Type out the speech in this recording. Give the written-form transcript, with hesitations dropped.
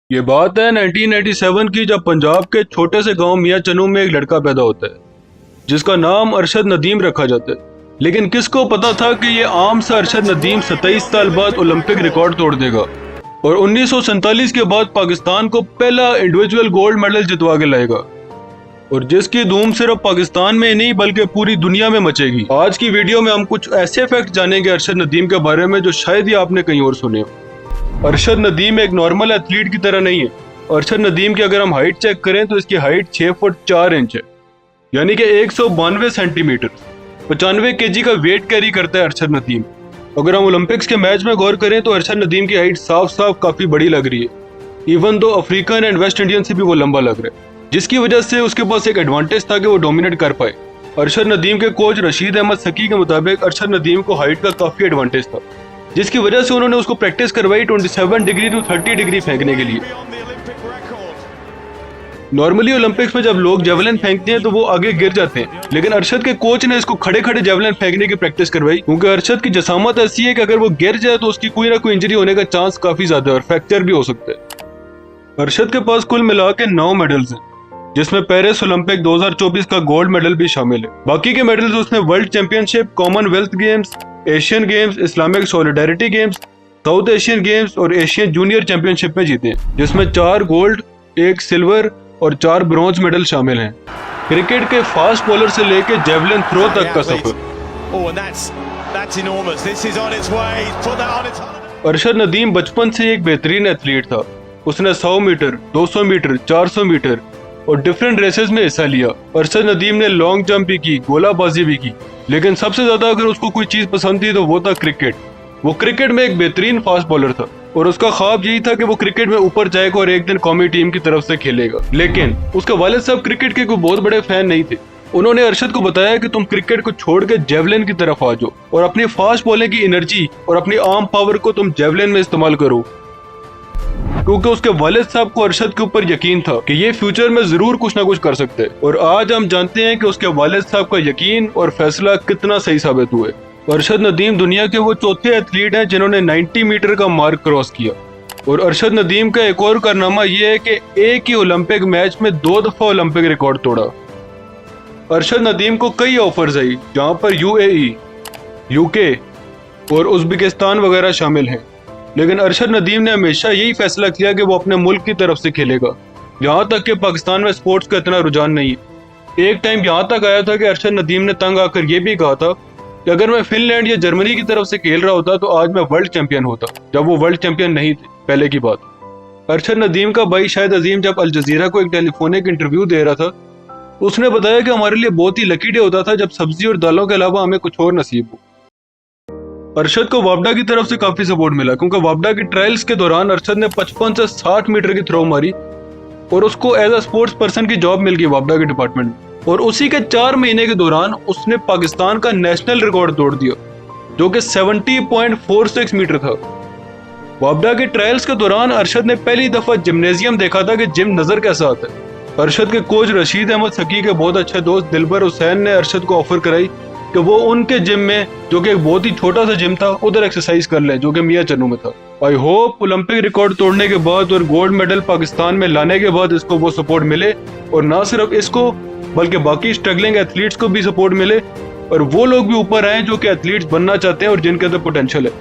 ये बात है 1997 की, जब पंजाब के छोटे से गांव मियां चन्नू में एक लड़का पैदा होता है जिसका नाम अरशद नदीम रखा जाता है। लेकिन किसको पता था कि ये आम सा अरशद नदीम 27 साल बाद ओलंपिक रिकॉर्ड तोड़ देगा और 1947 के बाद पाकिस्तान को पहला इंडिविजुअल गोल्ड मेडल जितवा के लाएगा, और जिसकी धूम सिर्फ पाकिस्तान में ही नहीं बल्कि पूरी दुनिया में मचेगी। आज की वीडियो में हम कुछ ऐसे फैक्ट जानेंगे अरशद नदीम के बारे में जो शायद ही आपने कहीं और सुने हो। अरशद नदीम एक नॉर्मल एथलीट की तरह नहीं है। अरशद नदीम की अगर हम हाइट चेक करें तो इसकी हाइट 6 फुट 4 इंच है, यानी कि 192 सेंटीमीटर। 95 केजी का वेट कैरी करता है अरशद नदीम। अगर हम ओलंपिक्स के मैच में गौर करें तो अरशद नदीम की हाइट साफ साफ काफी बड़ी लग रही है। Even though African and West Indian से भी वो लंबा लग रहा है, जिसकी वजह से उसके पास एक एडवांटेज था कि वो डोमिनेट कर पाए। अरशद नदीम के कोच रशीद अहमद सकी के मुताबिक अरशद नदीम को हाइट का काफी एडवांटेज था, जिसकी वजह से उन्होंने उसको प्रैक्टिस करवाई 27 डिग्री टू 30 डिग्री फेंकने के लिए। नॉर्मली ओलंपिक्स में जब लोग जेवलिन फेंकते हैं तो वो आगे गिर जाते हैं, लेकिन अरशद के कोच ने इसको खड़े खड़े जेवलिन फेंकने की प्रैक्टिस करवाई, क्योंकि अरशद की जसामत ऐसी है कि अगर वो गिर जाए तो उसकी कोई ना कोई इंजरी होने का चांस काफी ज्यादा है और फ्रैक्चर भी हो सकता है। अरशद के पास कुल मिला के 9 मेडल्स हैं, जिसमें पेरिस ओलंपिक 2024 का गोल्ड मेडल भी शामिल है। बाकी के मेडल्स उसने world championship, Commonwealth games, Asian games, Islamic solidarity games, south Asian games और एशियन जूनियर चैंपियनशिप में जीते हैं, जिसमें 4 गोल्ड, 1 सिल्वर और 4 ब्रॉन्ज मेडल शामिल हैं। क्रिकेट के फास्ट बॉलर से लेकर जेवलिन थ्रो तक का सफर। अरशद नदीम बचपन से एक बेहतरीन एथलीट था। उसने 100 मीटर, 200 मीटर, 400 मीटर और डिफरेंट रेसेस में हिस्सा लिया। अरशद नदीम ने लॉन्ग जंप भी की, गोलाबाजी भी की, लेकिन सबसे ज्यादा अगर उसको कोई चीज पसंद थी तो वो था क्रिकेट। वो क्रिकेट में एक बेहतरीन फास्ट बॉलर था और उसका ख्वाब यही था कि वो क्रिकेट में ऊपर जाएगा और एक दिन कौमी टीम की तरफ से खेलेगा। लेकिन उसके वालिद साहब क्रिकेट के कोई बहुत बड़े फैन नहीं थे। उन्होंने अरशद को बताया कि तुम क्रिकेट को छोड़ के जेवलिन की तरफ आ जाओ और अपनी फास्ट बॉलिंग की एनर्जी और अपनी आर्म पावर को तुम जेवलिन में इस्तेमाल करो, क्योंकि उसके वालिद साहब को अरशद के ऊपर यकीन था कि ये फ्यूचर में जरूर कुछ ना कुछ कर सकते हैं। और आज हम जानते हैं कि उसके वालिद साहब का यकीन और फैसला कितना सही साबित हुए। अरशद नदीम दुनिया के वो चौथे एथलीट हैं जिन्होंने 90 मीटर का मार्क क्रॉस किया। और अरशद नदीम का एक और कारनामा यह है कि एक ही ओलंपिक मैच में 2 दफा ओलंपिक रिकॉर्ड तोड़ा। अरशद नदीम को कई ऑफर्स आई, जहाँ पर UAE, UK और उज्बेकिस्तान वगैरह शामिल हैं, लेकिन अरशद नदीम ने हमेशा यही फैसला किया कि वो अपने मुल्क की तरफ से खेलेगा। यहाँ तक कि पाकिस्तान में स्पोर्ट्स का इतना रुझान नहीं है। एक टाइम यहाँ तक आया था कि अरशद नदीम ने तंग आकर ये भी कहा था कि अगर मैं फिनलैंड या जर्मनी की तरफ से खेल रहा होता तो आज मैं वर्ल्ड चैंपियन होता, जब वो वर्ल्ड चैंपियन नहीं थे पहले की बात। अरशद नदीम का भाई शाहिद अजीम जब अल जजीरा को एक टेलीफोनिक इंटरव्यू दे रहा था, उसने बताया कि हमारे लिए बहुत ही लकी डे होता था जब सब्जी और दालों के अलावा हमें कुछ और नसीब हो। अरशद को वापडा की तरफ से काफी सपोर्ट मिला, क्योंकि वापडा की ट्रायल्स के दौरान अरशद ने 55 से 60 मीटर की थ्रो मारी और उसको एज अ स्पोर्ट्स पर्सन की जॉब मिल गई वापडा के डिपार्टमेंट में। और उसी के 4 महीने के दौरान उसने पाकिस्तान का नेशनल रिकॉर्ड तोड़ दिया, जो कि 70.46 मीटर था। वापडा के ट्रायल्स के दौरान अरशद ने पहली दफा जिम्नेजियम देखा था कि जिम नजर कैसा आता है। अरशद के कोच रशीद अहमद सकी के बहुत अच्छे दोस्त दिलबर हुसैन ने अरशद को ऑफर कराई कि वो उनके जिम में, जो कि एक बहुत ही छोटा सा जिम था, उधर एक्सरसाइज कर लें, जो कि मियां चन्नू में था। आई होप ओलंपिक रिकॉर्ड तोड़ने के बाद और गोल्ड मेडल पाकिस्तान में लाने के बाद इसको वो सपोर्ट मिले, और ना सिर्फ इसको बल्कि बाकी स्ट्रगलिंग एथलीट्स को भी सपोर्ट मिले, और वो लोग भी ऊपर आए जो कि एथलीट्स बनना चाहते हैं और जिनके अंदर पोटेंशियल है।